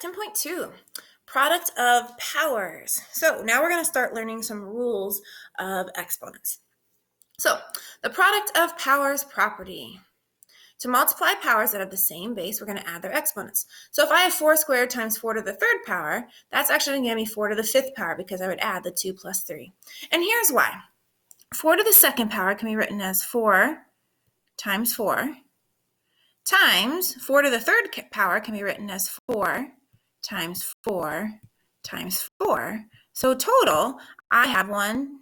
10.2, product of powers. So now we're going to start learning some rules of exponents. So the product of powers property. To multiply powers that have the same base, we're going to add their exponents. So if I have 4 squared times 4 to the third power, that's actually going to give me 4 to the fifth power because I would add the 2 plus 3. And here's why. 4 to the second power can be written as 4 times 4 times 4 to the third power can be written as 4 times 4 times 4. So total, I have 1,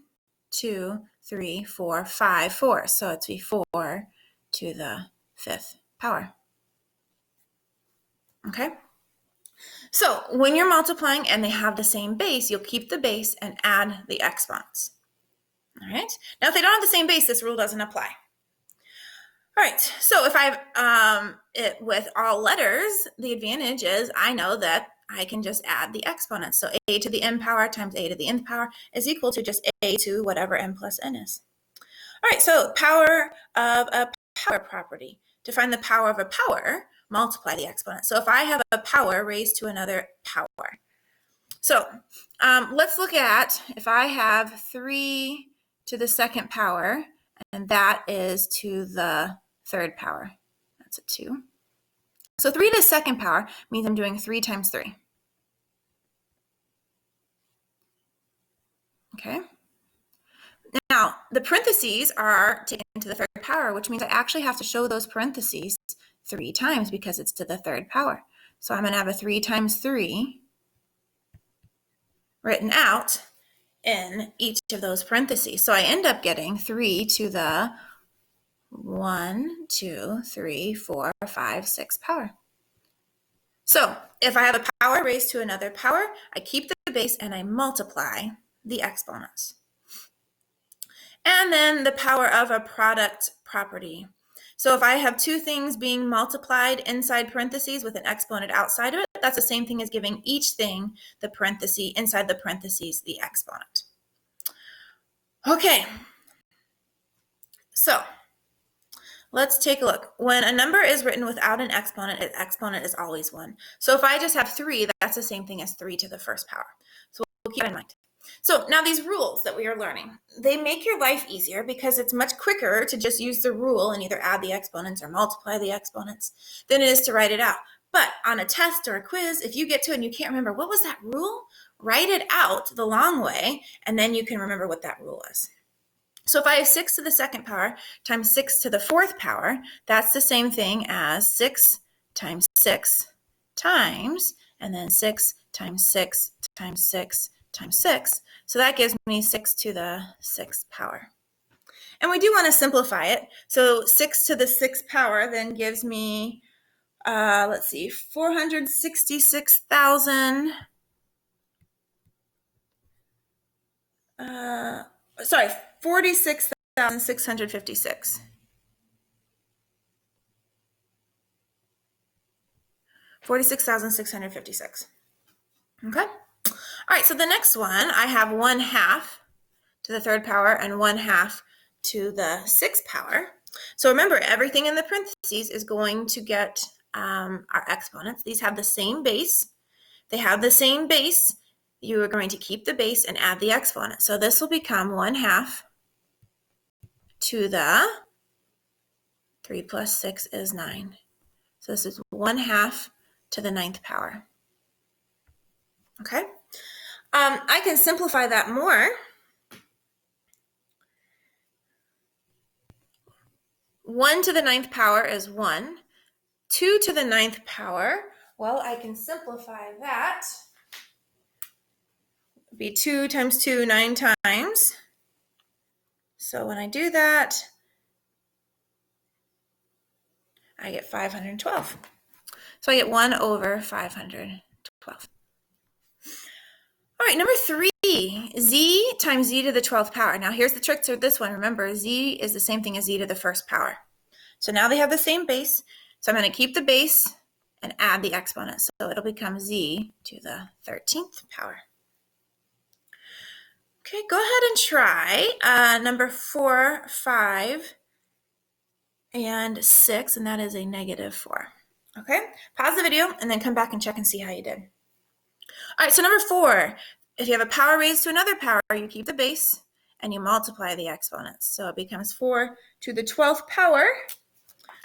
2, 3, 4, 5 fours. So it's be 4 to the fifth power. Okay? So when you're multiplying and they have the same base, you'll keep the base and add the exponents. All right? Now, if they don't have the same base, this rule doesn't apply. All right, so if I have it with all letters, the advantage is I know that I can just add the exponents. So a to the n power times a to the nth power is equal to just a to whatever n plus n is. All right, so power of a power property. To find the power of a power, multiply the exponent. So if I have a power raised to another power. So let's look at if I have 3 to the second power, and that is to the third power. That's a 2. So 3 to the second power means I'm doing 3 times 3. Okay. Now, the parentheses are taken to the third power, which means I actually have to show those parentheses 3 times because it's to the third power. So I'm going to have a 3 times 3 written out in each of those parentheses. So I end up getting 3 to the 1, 2, 3, 4, 5, 6 power. So if I have a power raised to another power, I keep the base and I multiply the exponents. And then the power of a product property. So if I have two things being multiplied inside parentheses with an exponent outside of it, that's the same thing as giving each thing the parenthesis inside the parentheses the exponent. Okay, so let's take a look. When a number is written without an exponent, its exponent is always 1. So if I just have 3, that's the same thing as 3 to the first power. So we'll keep that in mind. So now these rules that we are learning, they make your life easier because it's much quicker to just use the rule and either add the exponents or multiply the exponents than it is to write it out. But on a test or a quiz, if you get to it and you can't remember, what was that rule? Write it out the long way, and then you can remember what that rule is. So if I have 6 to the second power times 6 to the fourth power, that's the same thing as 6 times 6 times, and then 6 times 6 times 6 times 6. So that gives me 6 to the sixth power. And we do want to simplify it. So 6 to the sixth power then gives me, 466,000. 46,656. 46,656. Okay. All right, so the next one, I have 1/2 to the third power and 1/2 to the sixth power. So remember, everything in the parentheses is going to get our exponents. These have the same base. They have the same base. You are going to keep the base and add the exponent. So this will become 1/2 to the 3 plus 6 is 9. So this is 1/2 to the ninth power. Okay. I can simplify that more. 1 to the ninth power is 1. 2 to the ninth power, well, I can simplify that. It'd be 2 times 2, 9 times. So when I do that, I get 512. So I get 1 over 512. All right, number 3, z times z to the 12th power. Now here's the trick to this one. Remember, z is the same thing as z to the first power. So now they have the same base. So I'm going to keep the base and add the exponent. So it'll become z to the 13th power. Okay, go ahead and try number 4, 5, and 6, and that is a -4. Okay, pause the video and then come back and check and see how you did. All right, so number 4, if you have a power raised to another power, you keep the base and you multiply the exponents. So it becomes 4 to the 12th power,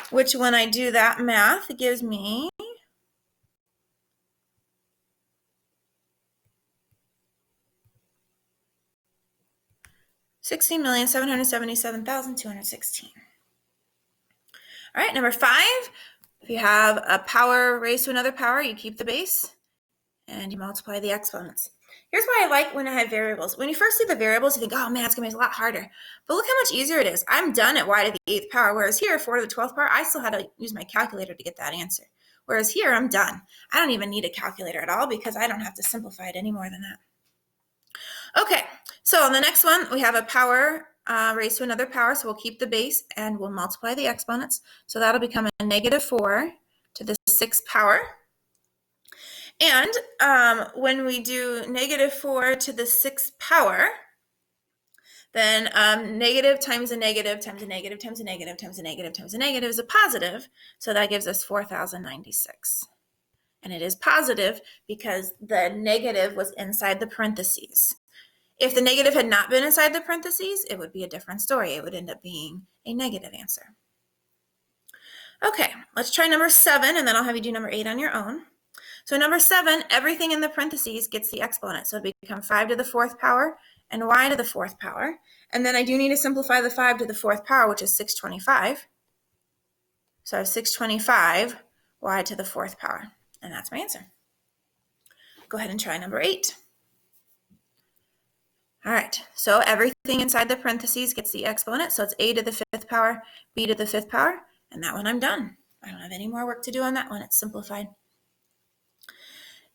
which when I do that math, it gives me 16,777,216. All right, number 5, if you have a power raised to another power, you keep the base and you multiply the exponents. Here's why I like when I have variables. When you first see the variables, you think, oh man, it's going to be a lot harder. But look how much easier it is. I'm done at y to the 8th power, whereas here, 4 to the 12th power, I still had to use my calculator to get that answer. Whereas here, I'm done. I don't even need a calculator at all because I don't have to simplify it any more than that. Okay, so on the next one, we have a power raised to another power, so we'll keep the base and we'll multiply the exponents. So that'll become a -4 to the 6th power. And when we do -4 to the 6th power, then negative times a negative times a negative times a negative times a negative times a negative is a positive. So that gives us 4,096. And it is positive because the negative was inside the parentheses. If the negative had not been inside the parentheses, it would be a different story. It would end up being a negative answer. Okay, let's try number 7, and then I'll have you do number 8 on your own. So number 7, everything in the parentheses gets the exponent. So it becomes 5 to the 4th power and y to the 4th power. And then I do need to simplify the 5 to the 4th power, which is 625. So I have 625 y to the 4th power. And that's my answer. Go ahead and try number 8. All right, so everything inside the parentheses gets the exponent. So it's a to the 5th power, b to the 5th power. And that one I'm done. I don't have any more work to do on that one. It's simplified.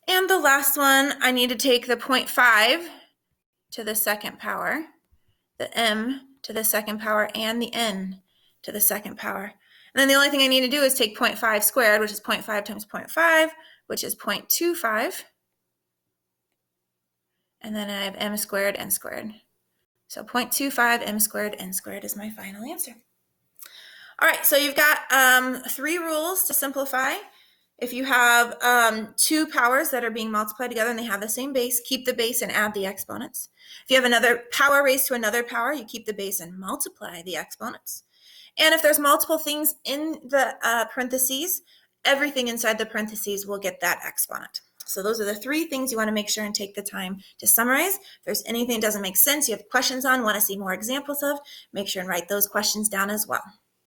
And the last one, I need to take the 0.5 to the 2nd power, the m to the 2nd power, and the n to the 2nd power. And then the only thing I need to do is take 0.5 squared, which is 0.5 times 0.5, which is 0.25. And then I have m squared, n squared. So 0.25 m squared, n squared is my final answer. All right, so you've got 3 rules to simplify. If you have 2 powers that are being multiplied together and they have the same base, keep the base and add the exponents. If you have another power raised to another power, you keep the base and multiply the exponents. And if there's multiple things in the parentheses, everything inside the parentheses will get that exponent. So those are the 3 things you want to make sure and take the time to summarize. If there's anything that doesn't make sense, you have questions on, want to see more examples of, make sure and write those questions down as well.